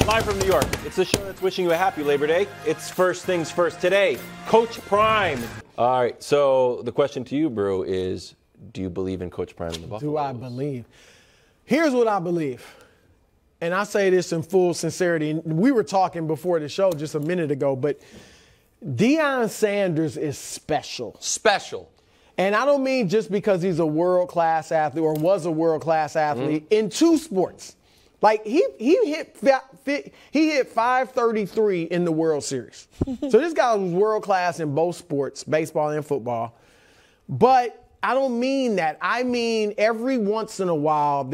Live from New York, it's the show that's wishing you a happy Labor Day. It's First Things First today. Coach Prime. All right, so the question to you, Brew, is do you believe in Coach Prime in the Buffalo? Do I believe? Here's what I believe. And I say this in full sincerity. We were talking before the show just a minute ago, but Deion Sanders is special. Special. And I don't mean just because he's a world-class athlete or was a world-class athlete in two sports. Like, he hit 533 in the World Series. So this guy was world-class in both sports, baseball and football. But I don't mean that. I mean every once in a while,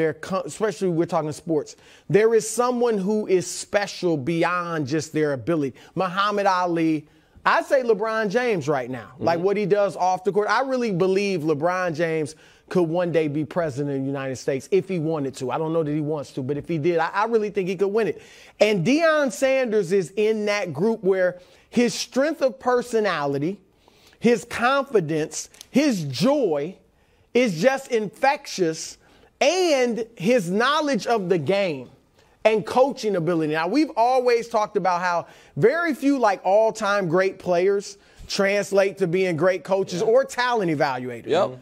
especially we're talking sports, there is someone who is special beyond just their ability. Muhammad Ali, I'd say LeBron James right now, like what he does off the court. I really believe LeBron James could one day be president of the United States if he wanted to. I don't know that he wants to, but if he did, I really think he could win it. And Deion Sanders is in that group where his strength of personality, his confidence, his joy is just infectious, and his knowledge of the game and coaching ability. Now, we've always talked about how very few like all-time great players translate to being great coaches or talent evaluators. Yep.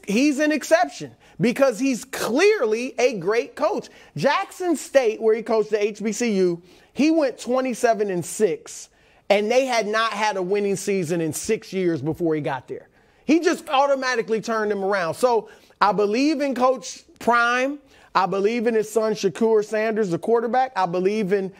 He's an exception because he's clearly a great coach. Jackson State, where he coached at HBCU, he went 27-6, and they had not had a winning season in 6 years before he got there. He just automatically turned them around. So I believe in Coach Prime. I believe in his son, Shedeur Sanders, the quarterback. I believe in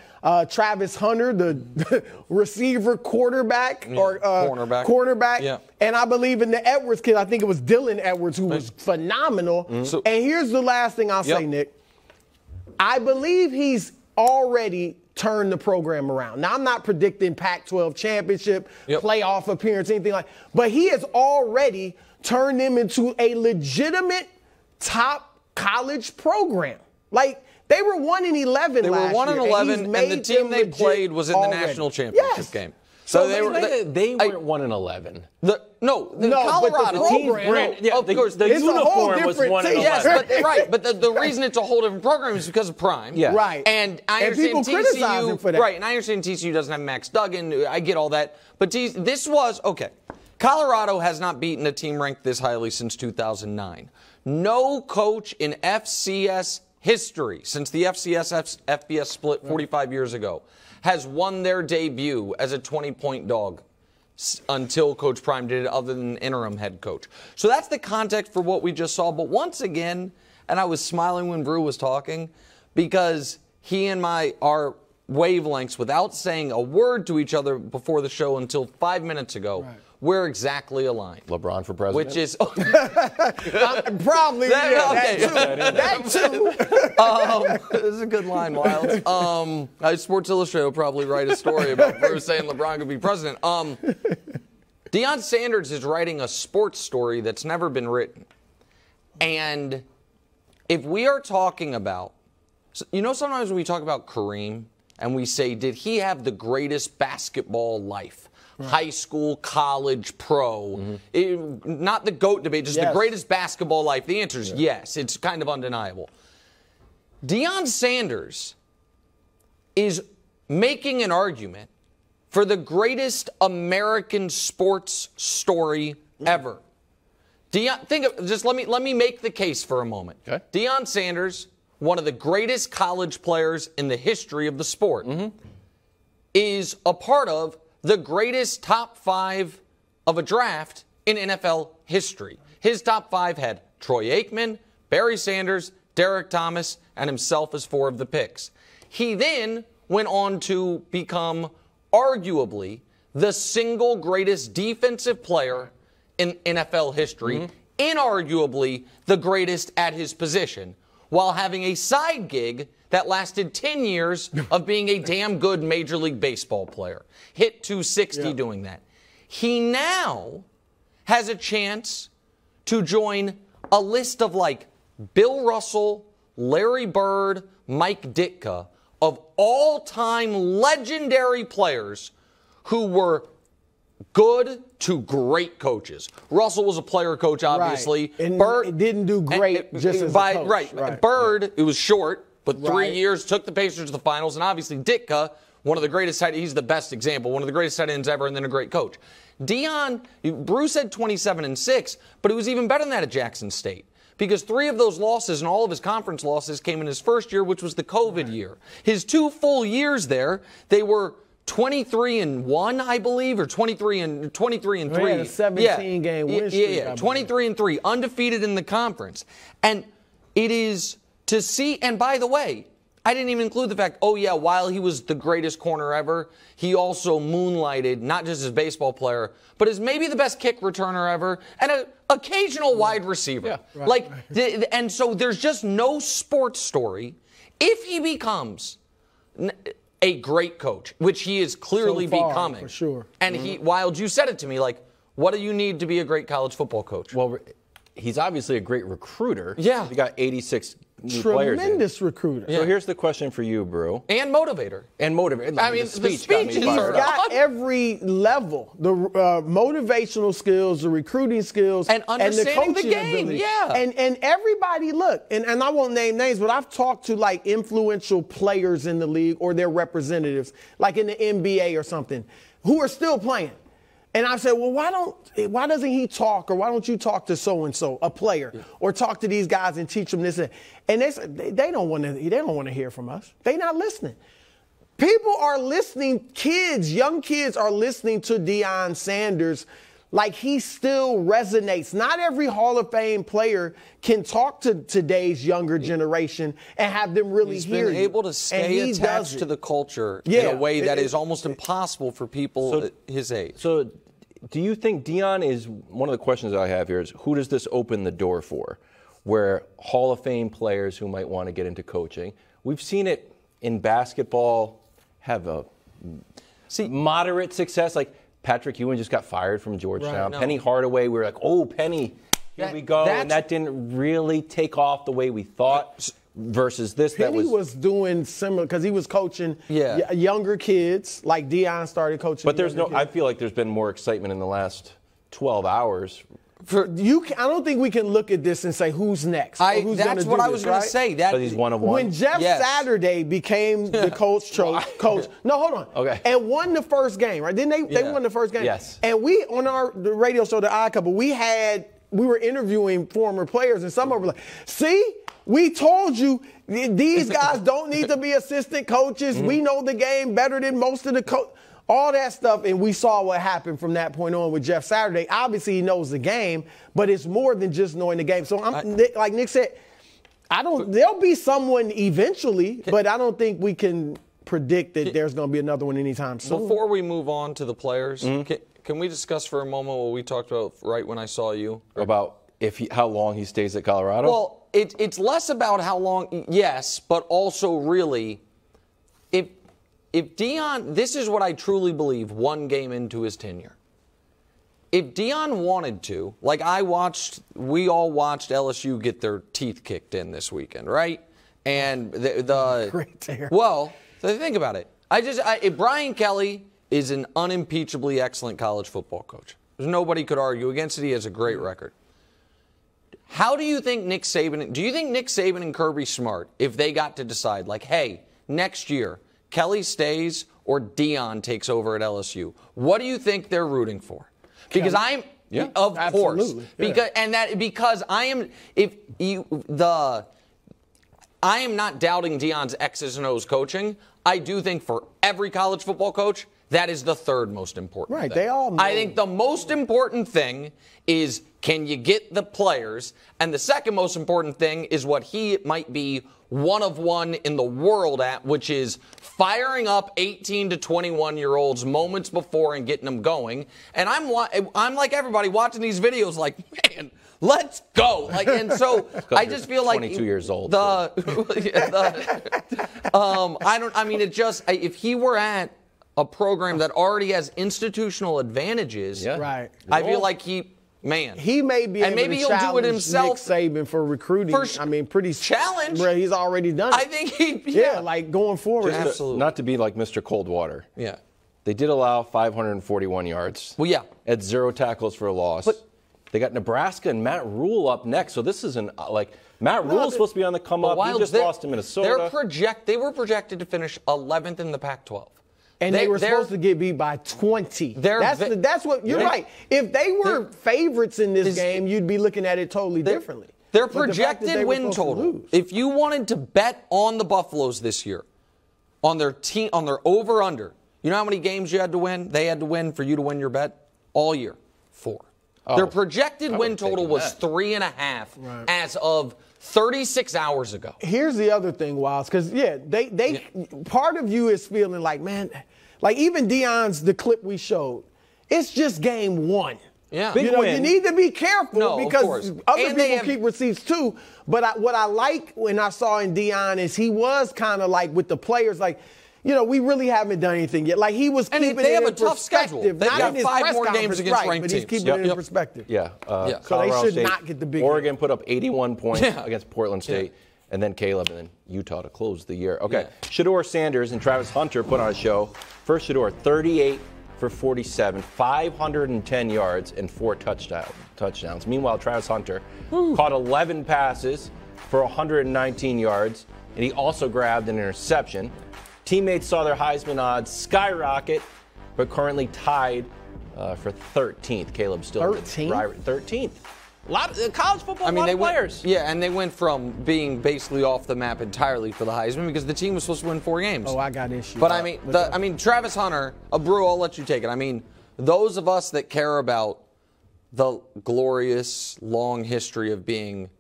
Travis Hunter, the receiver quarterback or cornerback. Yeah. And I believe in the Edwards kid. I think it was Dylan Edwards, who was phenomenal. And here's the last thing I'll say, Nick. I believe he's already turned the program around. Now, I'm not predicting Pac-12 championship, playoff appearance, anything like that. But he has already turned them into a legitimate top college program. Like, they were 1-11 last year. They were 1-11, and the team they played was in the national championship game. So they weren't 1-11. No, Colorado. But the program, of course, the uniform was 1-11. Yes, but the reason it's a whole different program is because of Prime. Yeah. Right. And I understand TCU. For that. Right, and I understand TCU doesn't have Max Duggan. I get all that. But this was, okay, Colorado has not beaten a team ranked this highly since 2009. No coach in FCS history, since the FCS-FBS split 45 years ago, has won their debut as a 20-point dog until Coach Prime did it, other than interim head coach. So that's the context for what we just saw. But once again, and I was smiling when Brew was talking, because he and our wavelengths, without saying a word to each other before the show until 5 minutes ago, we're exactly aligned. LeBron for president? Which is... probably, that too. This is a good line, Wildes. Sports Illustrated will probably write a story about Bruce saying LeBron could be president. Deion Sanders is writing a sports story that's never been written. And if we are talking about... sometimes when we talk about Kareem and we say, did he have the greatest basketball life? High school, college, pro. Not the GOAT debate, just the greatest basketball life. The answer is yes. It's kind of undeniable. Deion Sanders is making an argument for the greatest American sports story ever. Deion, let me make the case for a moment. Okay. Deion Sanders, one of the greatest college players in the history of the sport, is a part of the greatest top 5 of a draft in NFL history. His top 5 had Troy Aikman, Barry Sanders, Derek Thomas, and himself as 4 of the picks. He then went on to become arguably the single greatest defensive player in NFL history, inarguably the greatest at his position, while having a side gig that lasted 10 years of being a damn good Major League Baseball player. Hit 260 doing that. He now has a chance to join a list of like Bill Russell, Larry Bird, Mike Ditka, of all-time legendary players who were good to great coaches. Russell was a player coach, obviously. Right. And Bird it didn't do great just as a coach. Right. Bird, it was short. but 3 years, took the Pacers to the finals, and obviously Ditka, one of the greatest tight ends, he's the best example, one of the greatest tight ends ever, and then a great coach. Deion, Bruce said 27-6, but it was even better than that at Jackson State. Because 3 of those losses and all of his conference losses came in his first year, which was the COVID year. His 2 full years there, they were 23-1, I believe, or 23-3. They had a 17-game win streak. Yeah, 23-3, undefeated in the conference. And it is to see, and by the way, I didn't even include the fact, while he was the greatest corner ever, he also moonlighted, not just as a baseball player, but as maybe the best kick returner ever, and an occasional wide receiver. Yeah, right. And so there's just no sports story. If he becomes a great coach, which he is clearly becoming. For sure. And Wildes, you said it to me, like, what do you need to be a great college football coach? Well, he's obviously a great recruiter. Yeah. He got 86 new players. Tremendous recruiter. So here's the question for you, Brew. And motivator. I mean, the speech got me He's fired up. got every level. The motivational skills, the recruiting skills, and understanding the coaching the game. ability. Yeah. And everybody, look, and I won't name names, but I've talked to like influential players in the league or their representatives, like in the NBA or something, who are still playing. And I said, well, why doesn't he talk, or why don't you talk to so-and-so, a player, or talk to these guys and teach them this? And they said they don't want to hear from us. They're not listening. People are listening. Young kids are listening to Deion Sanders like he still resonates. Not every Hall of Fame player can talk to today's younger generation and have them really hear you. He's been able to stay attached to the culture in a way that is almost impossible for people his age. So do you think Deion is, one of the questions I have here is, who does this open the door for? Where Hall of Fame players who might want to get into coaching. We've seen it in basketball have a moderate success. Like Patrick Ewing just got fired from Georgetown. Penny Hardaway, we were like, oh, Penny, here we go. And that didn't really take off the way we thought. Versus this, Penny was doing similar because he was coaching younger kids, like Deion started coaching. But I feel like there's been more excitement in the last 12 hours. I don't think we can look at this and say who's next. That's what I was going to say. That he's one of one. When Jeff Saturday became the coach. No, hold on. Okay. And won the first game, right? Didn't they won the first game? Yes. And we on the radio show, The Odd Couple, we were interviewing former players, and some of them were like, see, we told you these guys don't need to be assistant coaches. We know the game better than most of the coaches. All that stuff, and we saw what happened from that point on with Jeff Saturday. Obviously, he knows the game, but it's more than just knowing the game. So, like Nick said, there'll be someone eventually, but I don't think we can predict that there's going to be another one anytime soon. Before we move on to the players, can we discuss for a moment what we talked about right when I saw you? About how long he stays at Colorado? Well, it's less about how long, yes, but also really, if Deion, this is what I truly believe one game into his tenure. If Deion wanted to, like we all watched LSU get their teeth kicked in this weekend, right? And great tear. Well, think about it. If Brian Kelly is an unimpeachably excellent college football coach. There's nobody could argue against it. He has a great record. How do you think Nick Saban and Kirby Smart, if they got to decide, like, hey, next year, Kelly stays or Deion takes over at LSU, what do you think they're rooting for? Because I am not doubting Deion's X's and O's coaching. I do think for every college football coach, that is the third most important thing. They all know. I think the most important thing is, can you get the players? And the second most important thing is what he might be one of one in the world at, which is firing up 18 to 21-year-olds moments before and getting them going. And I'm like everybody watching these videos like, man, let's go. Like, and so I just feel like 22 years old. If he were at a program that already has institutional advantages, right? I feel like he may be able to challenge do it himself. Nick Saban for recruiting. Pretty challenge. He's already done it. I think like going forward. Absolutely. Not to be like Mr. Coldwater. Yeah. They did allow 541 yards. Well, yeah. At 0 tackles for a loss. But They got Nebraska and Matt Rule up next. So this isn't Matt Rule's supposed to be on the come up. He just lost to Minnesota. They were projected to finish 11th in the Pac-12. And they were supposed to get beat by 20. That's what you're right. If they were favorites in this game, you'd be looking at it totally differently. Their projected win total, if you wanted to bet on the Buffaloes this year, on their team, on their over-under, you know how many games you had to win? They had to win for you to win your bet all year? 4. Their projected win total was 3.5 as of 36 hours ago. Here's the other thing, Wildes, because part of you is feeling like, man, like even Deion's the clip we showed. It's just game 1. Yeah, you need to be careful because other and people keep receipts too. But what I like when I saw in Deion is he was kind of like with the players, like, we really haven't done anything yet. Like he was keeping it in perspective. They have a tough schedule. They've got 5 more games against ranked teams. But he's keeping it in perspective. Yeah. So they should not get the big. Oregon put up 81 points against Portland State. And then Caleb, and then Utah to close the year. Okay, Shedeur Sanders and Travis Hunter put on a show. First, Shedeur, 38 for 47, 510 yards, and 4 touchdowns. Meanwhile, Travis Hunter caught 11 passes for 119 yards, and he also grabbed an interception. Teammates saw their Heisman odds skyrocket, but currently tied for 13th. Caleb still 13th. A lot of college football, a lot of players. And they went from being basically off the map entirely for the Heisman because the team was supposed to win 4 games. Oh, I got issues. But I mean, Travis Hunter, Brew, I'll let you take it. I mean, those of us that care about the glorious long history of being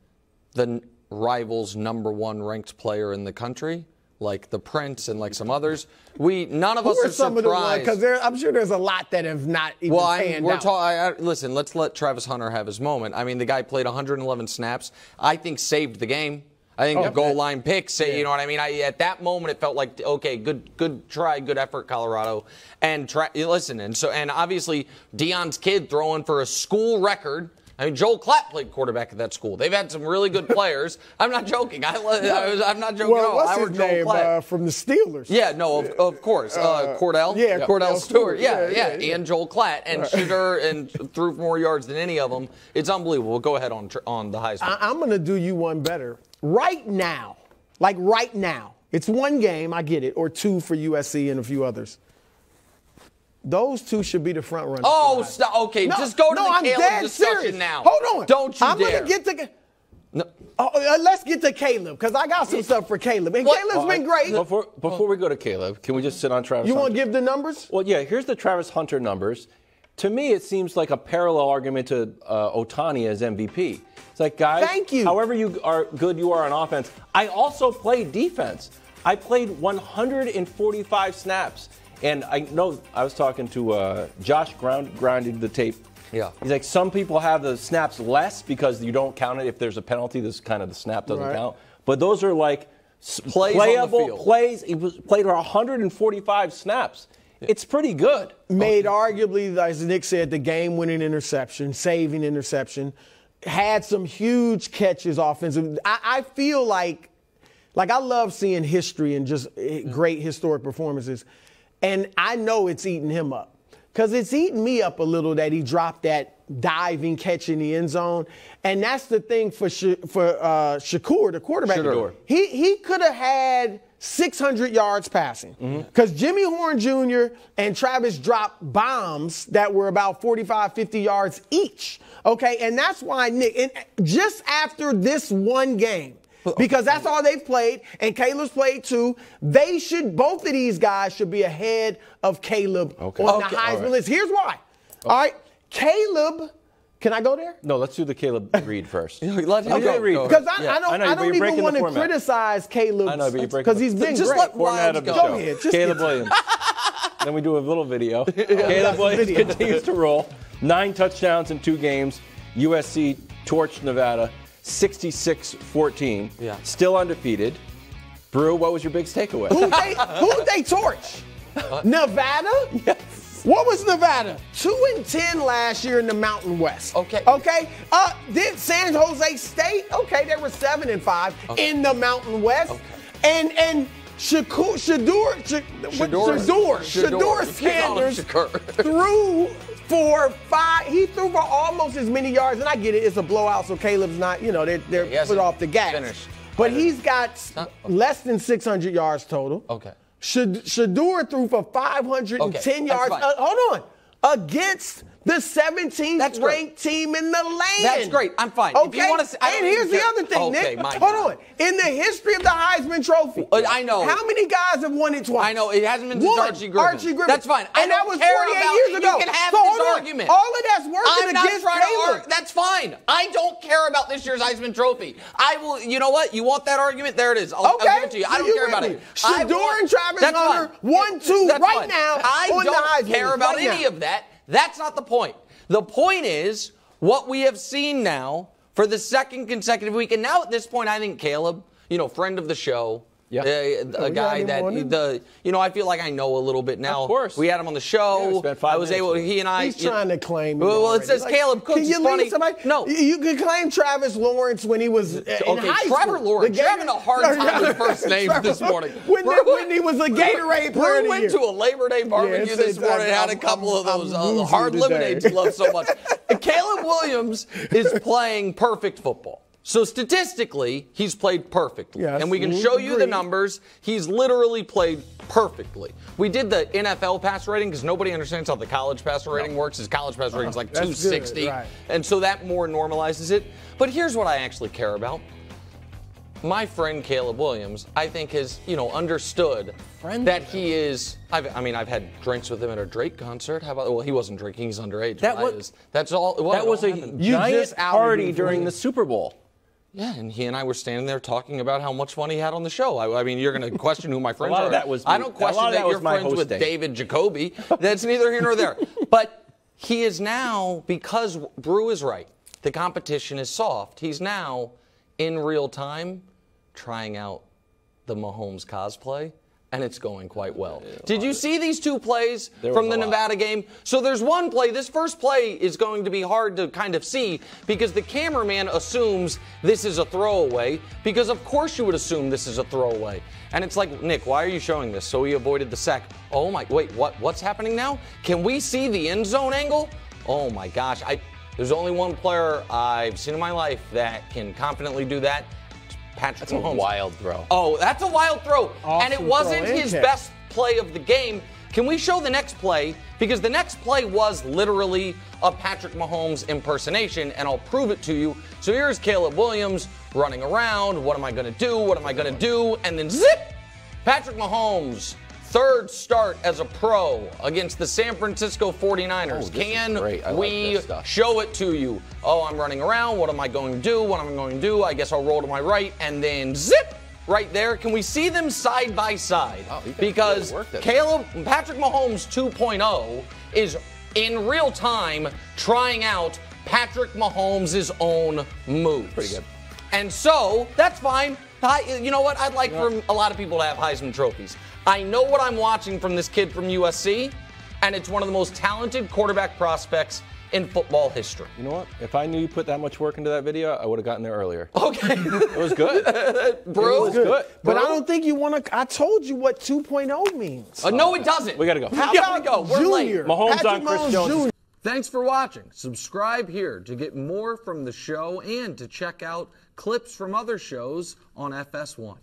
the rival's #1 ranked player in the country, like the Prince and like some others, none of us are surprised. Because I'm sure there's a lot that have not even panned out. Listen, let's let Travis Hunter have his moment. I mean, the guy played 111 snaps. I think saved the game. I think the goal line pick, you know what I mean? At that moment, it felt like, okay, good try, good effort, Colorado. And listen, and obviously Deion's kid throwing for a school record. I mean, Joel Klatt played quarterback at that school. They've had some really good players. I'm not joking. I'm not joking at all. What's his name from the Steelers? Yeah, no, of course. Cordell? Yeah, Cordell Stewart. Yeah. And Joel Klatt. And Shedeur and threw more yards than any of them. It's unbelievable. Go ahead on the Heisman. I'm going to do you one better. Right now, it's 1 game, I get it, or 2 for USC and a few others. Those 2 should be the front runners. Oh, stop. Okay, just go to the Caleb discussion now. Hold on. Don't you I'm dare. I'm going to get to let's get to Caleb, because I got some stuff for Caleb. And Caleb's been great. Before we go to Caleb, can we just sit on Travis Hunter? You want to give the numbers? Well, yeah, here's the Travis Hunter numbers. To me, it seems like a parallel argument to Ohtani as MVP. It's like, guys, thank you. However good you are on offense, I also played defense. I played 145 snaps. And I know I was talking to Josh grinding the tape. Yeah. He's like, some people have the snaps less because you don't count it if there's a penalty. This kind of the snap doesn't count. But those are like playable plays. He played 145 snaps. It's pretty good. Made arguably, as Nick said, the game-winning interception, saving interception. Had some huge catches offensive. I feel like I love seeing history and just great historic performances. And I know it's eating him up, because it's eating me up a little that he dropped that diving catch in the end zone. And that's the thing for Shakur, the quarterback. Shedeur. He could have had 600 yards passing, because Jimmy Horn Jr. and Travis dropped bombs that were about 45, 50 yards each. Okay, and that's why Nick, and just after this 1 game, because that's all they've played, and Caleb's played too. Both of these guys should be ahead of Caleb on the Heisman list. Here's why. All right, Caleb, can I go there? No, let's do the Caleb read first. Let him go. Because I don't even want to criticize Caleb because he's been just great. Let Wildes go. Go ahead. Caleb Williams. Then we do a little video. Caleb Williams continues to roll. 9 touchdowns in 2 games. USC torched Nevada 66-14. Yeah. Still undefeated. Brew, what was your biggest takeaway? Who'd they torch? Nevada? Yes. What was Nevada? 2-10 last year in the Mountain West. Okay. Did San Jose State? Okay, they were 7-5 in the Mountain West. Okay. And Shedeur Sanders threw for 5. He threw for almost as many yards, and I get it. It's a blowout, so Caleb's not. They're put off the gas. Finished. But he's got less than 600 yards total. Okay. Shedeur threw for 510 yards. Hold on. Against the 17th ranked team in the land. That's great. I'm fine. Okay. If you want to, and here's the other thing, Nick. Hold on. In the history of the Heisman Trophy, I know. How many guys have won it twice? I know. It hasn't been since Archie Griffin. That's fine. And that was 48 years ago. You can have so this argument. All of that's working against Caleb. That's fine. I don't care about this year's Heisman Trophy. I will. You know what? You want that argument? There it is. I'll give it to you. I don't care about it. Shedeur and Travis Hunter 1-2 right now. I don't care about any of that. That's not the point. The point is what we have seen now for the second consecutive week. And now at this point, I think Caleb, friend of the show, a guy that, I feel like I know a little bit now. Of course. We had him on the show. I was able, he and I. He's trying to claim. Well, it says Caleb Cooks is funny. No. You could claim Travis Lawrence when he was in high school. Trevor Lawrence. You're having a hard time with first names this morning. When he was a Gatorade player of the year. Went to a Labor Day barbecue this morning and had a couple of those hard lemonades you love so much. Caleb Williams is playing perfect football. So statistically, he's played perfectly. Yes, and we can show you the numbers. He's literally played perfectly. We did the NFL passer rating because nobody understands how the college passer rating works. His college passer rating is like 260. Right. And so that more normalizes it. But here's what I actually care about. My friend Caleb Williams, I think, has, understood that he is. I've had drinks with him at a Drake concert. How about? Well, he wasn't drinking; he's underage. That's all. That was a giant party during the Super Bowl. Yeah, and he and I were standing there talking about how much fun he had on the show. I mean, you're going to question who my friends are. I don't question that you're friends with David Jacoby. That's neither here nor there. But he is now, because Brew is right, the competition is soft. He's now, in real time, trying out the Mahomes cosplay, and it's going quite well. Did you see these two plays from the Nevada game? So there's one play. This first play is going to be hard to kind of see because the cameraman assumes this is a throwaway because, of course, you would assume this is a throwaway. And it's like, Nick, why are you showing this? So he avoided the sack. Oh, my, wait, what's happening now? Can we see the end zone angle? Oh, my gosh. There's only one player I've seen in my life that can confidently do that. Patrick Mahomes. That's a wild throw. Oh, that's a wild throw. Awesome and it wasn't throw. his best play of the game. Can we show the next play? Because the next play was literally a Patrick Mahomes impersonation, and I'll prove it to you. So here's Caleb Williams running around. What am I going to do? What am I going to do? And then zip! Patrick Mahomes, third start as a pro against the San Francisco 49ers. Can we show it to you? Oh, I'm running around. What am I going to do? What am I going to do? I guess I'll roll to my right and then zip right there. Can we see them side by side? Because Patrick Mahomes 2.0 is in real time trying out Patrick Mahomes' own moves. Pretty good. And so that's fine. You know what? I'd like for a lot of people to have Heisman trophies. I know what I'm watching from this kid from USC, and it's one of the most talented quarterback prospects in football history. You know what? If I knew you put that much work into that video, I would have gotten there earlier. Okay. It was good. Bro. It was good. But I don't think you want to. I told you what 2.0 means. No, it doesn't. We got to go. How about go. We're Junior? late. Mahomes on Chris Jones. Jr. Thanks for watching. Subscribe here to get more from the show and to check out clips from other shows on FS1.